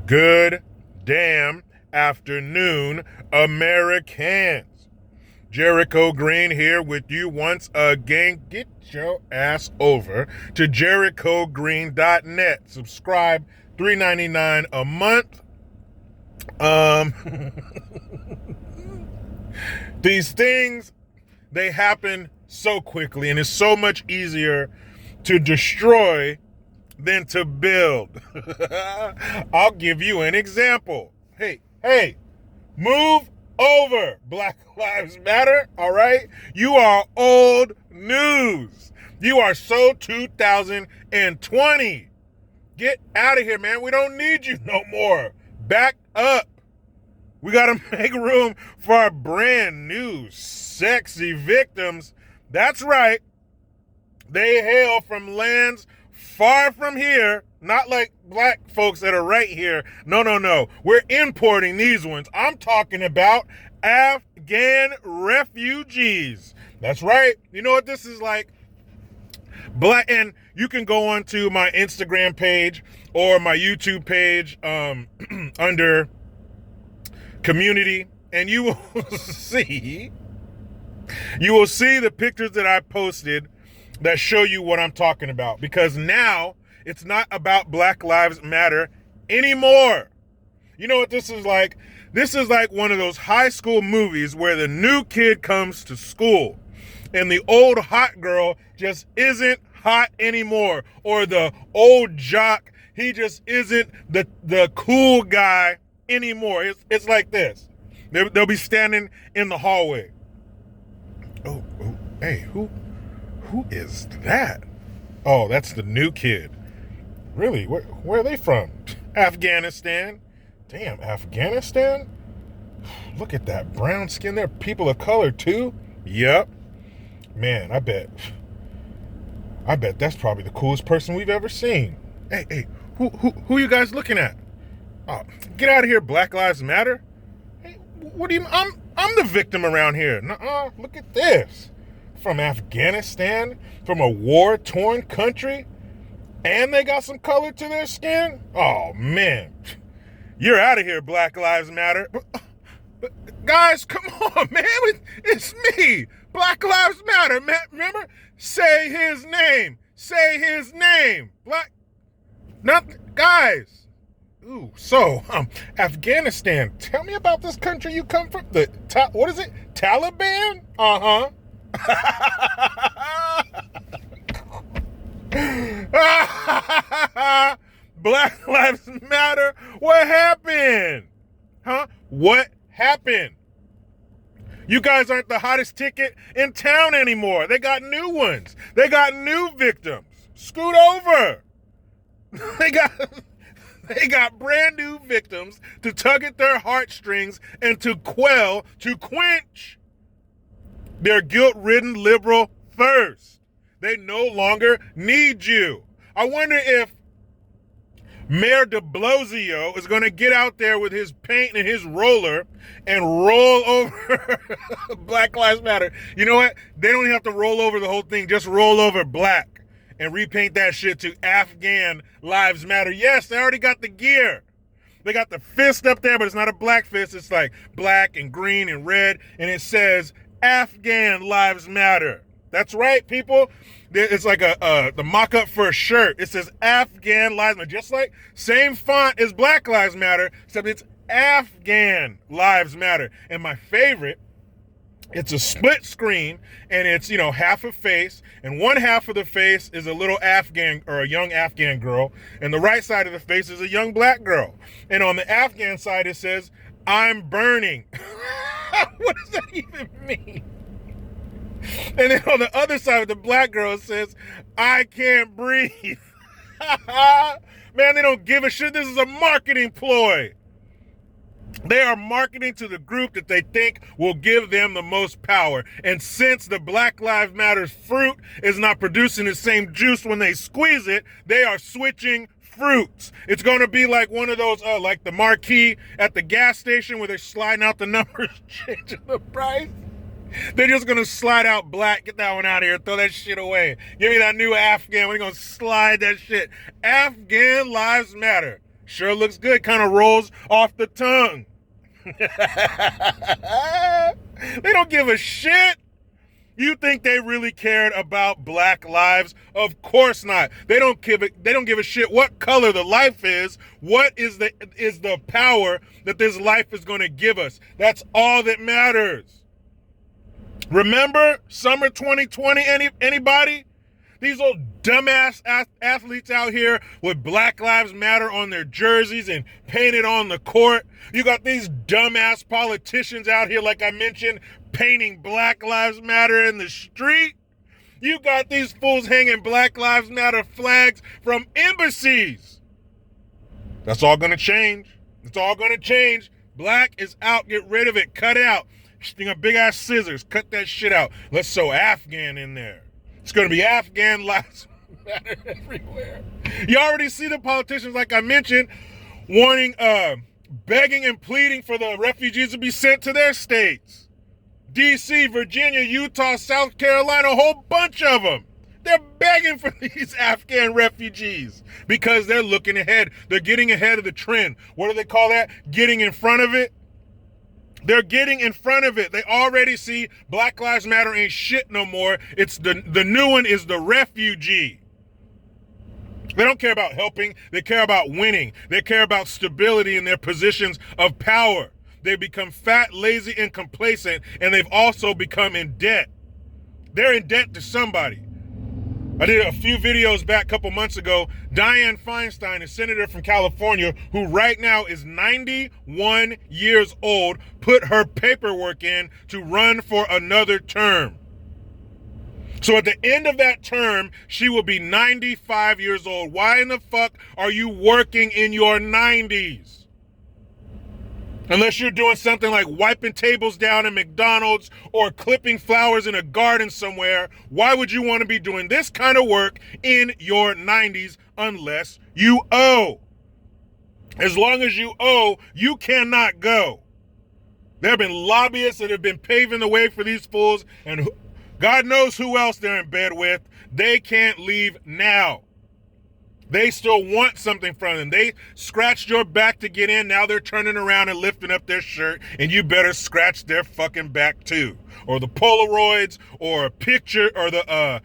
Good damn afternoon, Americans. Jericho Green here with you once again. Get your ass over to jerichogreen.net. Subscribe, $3.99 a month. These things, they happen so quickly, and it's so much easier to destroy than to build. I'll give you an example. Hey, move over, Black Lives Matter, all right? You are old news. You are so 2020. Get out of here, man. We don't need you no more. Back up. We got to make room for our brand new sexy victims. That's right. They hail from lands far from here, not like black folks that are right here. No. We're importing these ones. I'm talking about Afghan refugees. That's right. You know what this is like? Black, and you can go onto my Instagram page or my YouTube page under community, and you will see the pictures that I posted that show you what I'm talking about, because now it's not about Black Lives Matter anymore. You know what this is like? This is like one of those high school movies where the new kid comes to school and the old hot girl just isn't hot anymore, or the old jock, he just isn't the cool guy anymore. It's like this. They'll be standing in the hallway. Oh, hey, who is that? Oh, that's the new kid. Really? Where are they from? Afghanistan. Damn, Afghanistan? Look at that brown skin. They're people of color too. Yep. Man, I bet that's probably the coolest person we've ever seen. Hey, who you guys looking at? Oh, get out of here, Black Lives Matter. Hey, what do you? I'm the victim around here. Nuh-uh, look at this. From Afghanistan, from a war-torn country, and they got some color to their skin? Oh, man. You're out of here, Black Lives Matter. But guys, come on, man. It's me. Black Lives Matter, man. Remember? Say his name. Say his name. Guys. Ooh, so, Afghanistan. Tell me about this country you come from. What is it? Taliban? Uh-huh. Black Lives Matter. What happened? Huh? What happened? You guys aren't the hottest ticket in town anymore. They got new ones. They got new victims. Scoot over. They got brand new victims to tug at their heartstrings and to quench their guilt-ridden liberal thirst. They no longer need you. I wonder if Mayor de Blasio is going to get out there with his paint and his roller and roll over Black Lives Matter. You know what? They don't even have to roll over the whole thing. Just roll over black and repaint that shit to Afghan Lives Matter. Yes, they already got the gear. They got the fist up there, but it's not a black fist. It's like black and green and red, and it says Afghan Lives Matter. That's right, people. It's like the mock-up for a shirt. It says Afghan Lives Matter. Just like same font as Black Lives Matter, except it's Afghan Lives Matter. And my favorite, it's a split screen, and it's, half a face, and one half of the face is a little Afghan or a young Afghan girl, and the right side of the face is a young black girl. And on the Afghan side, it says, I'm burning. What does that even mean? And then on the other side of the black girl, it says, I can't breathe. Man, they don't give a shit. This is a marketing ploy. They are marketing to the group that they think will give them the most power. And since the Black Lives Matter fruit is not producing the same juice when they squeeze it, they are switching fruits. It's going to be like one of those, like the marquee at the gas station where they're sliding out the numbers, changing the price. They're just going to slide out black. Get that one out of here. Throw that shit away. Give me that new Afghan. We're going to slide that shit. Afghan Lives Matter. Sure looks good. Kind of rolls off the tongue. They don't give a shit. You think they really cared about black lives? Of course not. They don't give a shit what color the life is. What is the power that this life is going to give us? That's all that matters. Remember summer 2020? Anybody? These old dumbass athletes out here with Black Lives Matter on their jerseys and painted on the court. You got these dumbass politicians out here, like I mentioned, painting Black Lives Matter in the street. You got these fools hanging Black Lives Matter flags from embassies. That's all going to change. It's all going to change. Black is out. Get rid of it. Cut it out. Sting a big ass scissors. Cut that shit out. Let's sew Afghan in there. It's going to be Afghan Lives Matter everywhere. You already see the politicians, like I mentioned, warning, begging and pleading for the refugees to be sent to their states. D.C., Virginia, Utah, South Carolina, a whole bunch of them. They're begging for these Afghan refugees because they're looking ahead. They're getting ahead of the trend. What do they call that? Getting in front of it. They're getting in front of it. They already see Black Lives Matter ain't shit no more. It's the new one is the refugee. They don't care about helping. They care about winning. They care about stability in their positions of power. They become fat, lazy, and complacent, and they've also become in debt. They're in debt to somebody. I did a few videos back a couple months ago. Dianne Feinstein, a senator from California, who right now is 91 years old, put her paperwork in to run for another term. So at the end of that term, she will be 95 years old. Why in the fuck are you working in your 90s? Unless you're doing something like wiping tables down at McDonald's or clipping flowers in a garden somewhere, why would you want to be doing this kind of work in your 90s unless you owe? As long as you owe, you cannot go. There have been lobbyists that have been paving the way for these fools, and God knows who else they're in bed with. They can't leave now. They still want something from them. They scratched your back to get in. Now they're turning around and lifting up their shirt, and you better scratch their fucking back too. Or the Polaroids, or a picture, or the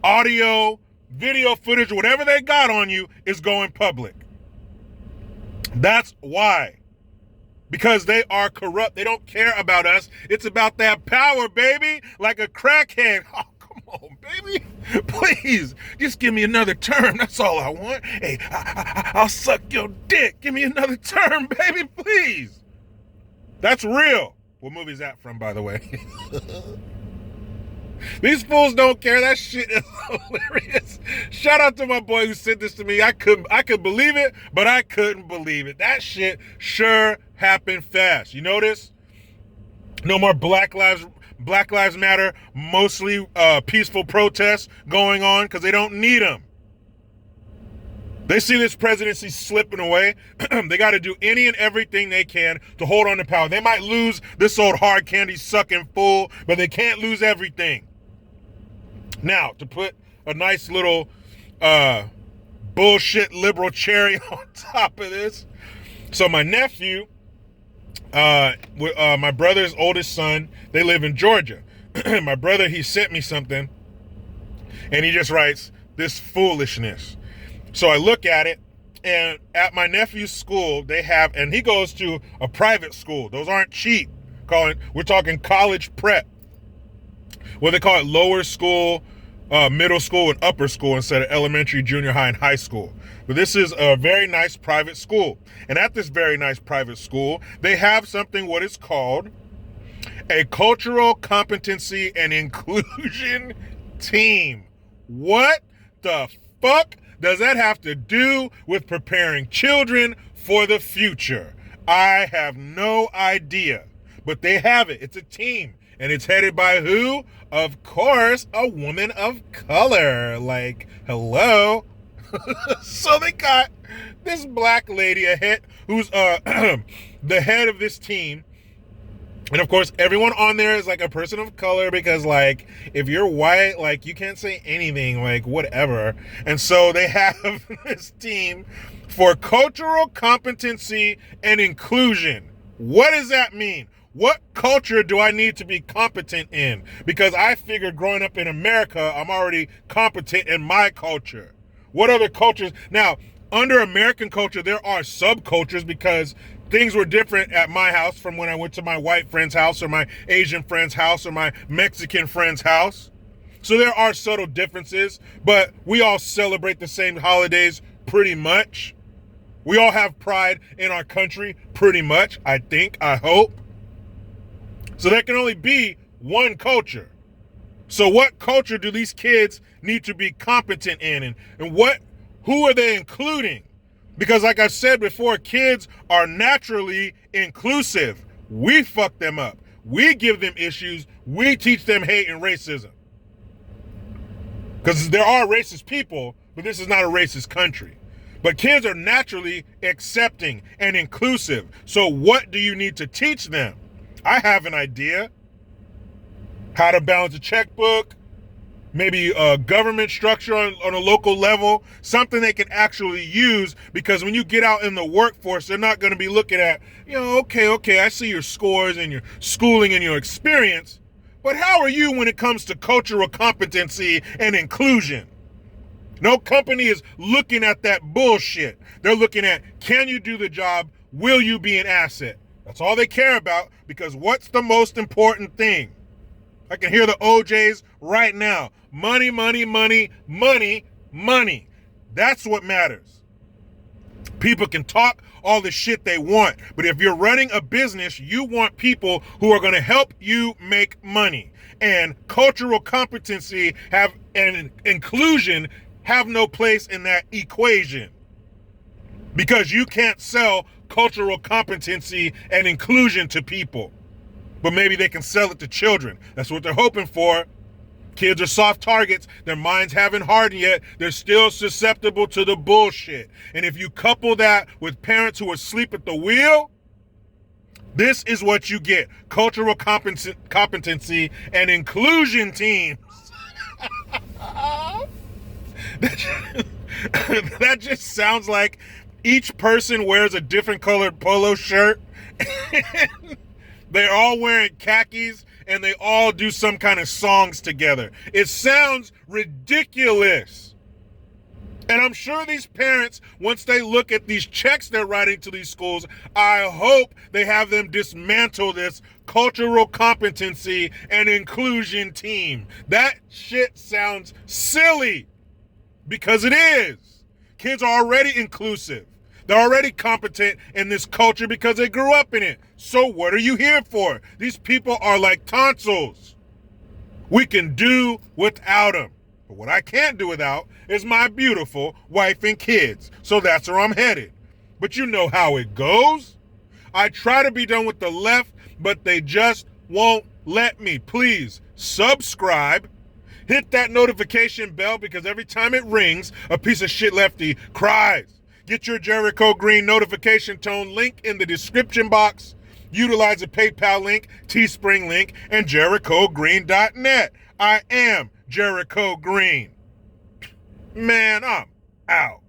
audio, video footage, whatever they got on you is going public. That's why. Because they are corrupt. They don't care about us. It's about that power, baby. Like a crackhead. Oh, come on, baby. Please, just give me another term. That's all I want. Hey, I'll suck your dick. Give me another term, baby, please. That's real. What movie is that from, by the way? These fools don't care. That shit is hilarious. Shout out to my boy who sent this to me. I could believe it, but I couldn't believe it. That shit sure happened fast. You notice? No more Black Lives Matter, mostly peaceful protests going on because they don't need them. They see this presidency slipping away. They got to do any and everything they can to hold on to power. They might lose this old hard candy sucking fool, but they can't lose everything. Now, to put a nice little bullshit liberal cherry on top of this. So my nephew, my brother's oldest son, they live in Georgia. My brother, he sent me something, and he just writes, this foolishness. So I look at it, and at my nephew's school, they have, and he goes to a private school. Those aren't cheap. We're talking college prep. Well, they call it lower school, middle school, and upper school instead of elementary, junior high, and high school. But this is a very nice private school. And at this very nice private school, they have something what is called a cultural competency and inclusion team. What the fuck does that have to do with preparing children for the future? I have no idea. But they have it. It's a team. And it's headed by who? Of course, a woman of color. Like, hello? So they got this black lady ahead who's the head of this team. And of course, everyone on there is like a person of color because, like, if you're white, like, you can't say anything, like, whatever. And so they have this team for cultural competency and inclusion. What does that mean? What culture do I need to be competent in? Because I figured growing up in America, I'm already competent in my culture. What other cultures? Now, under American culture, there are subcultures because things were different at my house from when I went to my white friend's house or my Asian friend's house or my Mexican friend's house. So there are subtle differences, but we all celebrate the same holidays pretty much. We all have pride in our country pretty much, I think, I hope. So there can only be one culture. So what culture do these kids need to be competent in? And who are they including? Because like I've said before, kids are naturally inclusive. We fuck them up. We give them issues. We teach them hate and racism. Because there are racist people, but this is not a racist country. But kids are naturally accepting and inclusive. So what do you need to teach them? I have an idea. How to balance a checkbook, maybe a government structure on a local level, something they can actually use, because when you get out in the workforce, they're not going to be looking at, okay, I see your scores and your schooling and your experience, but how are you when it comes to cultural competency and inclusion? No company is looking at that bullshit. They're looking at, can you do the job? Will you be an asset? That's all they care about, because what's the most important thing? I can hear the OJs right now. Money, money, money, money, money. That's what matters. People can talk all the shit they want, but if you're running a business, you want people who are going to help you make money. And cultural competency and inclusion have no place in that equation, because you can't sell cultural competency and inclusion to people. But maybe they can sell it to children. That's what they're hoping for. Kids are soft targets. Their minds haven't hardened yet. They're still susceptible to the bullshit. And if you couple that with parents who are asleep at the wheel, this is what you get. Cultural competency and inclusion teams. That just sounds like each person wears a different colored polo shirt. They're all wearing khakis and they all do some kind of songs together. It sounds ridiculous. And I'm sure these parents, once they look at these checks they're writing to these schools, I hope they have them dismantle this cultural competency and inclusion team. That shit sounds silly, because it is. Kids are already inclusive. They're already competent in this culture because they grew up in it. So what are you here for? These people are like tonsils. We can do without them. But what I can't do without is my beautiful wife and kids. So that's where I'm headed. But you know how it goes. I try to be done with the left, but they just won't let me. Please subscribe. Hit that notification bell, because every time it rings, a piece of shit lefty cries. Get your Jericho Green notification tone link in the description box. Utilize a PayPal link, Teespring link, and JerichoGreen.net. I am Jericho Green. Man, I'm out.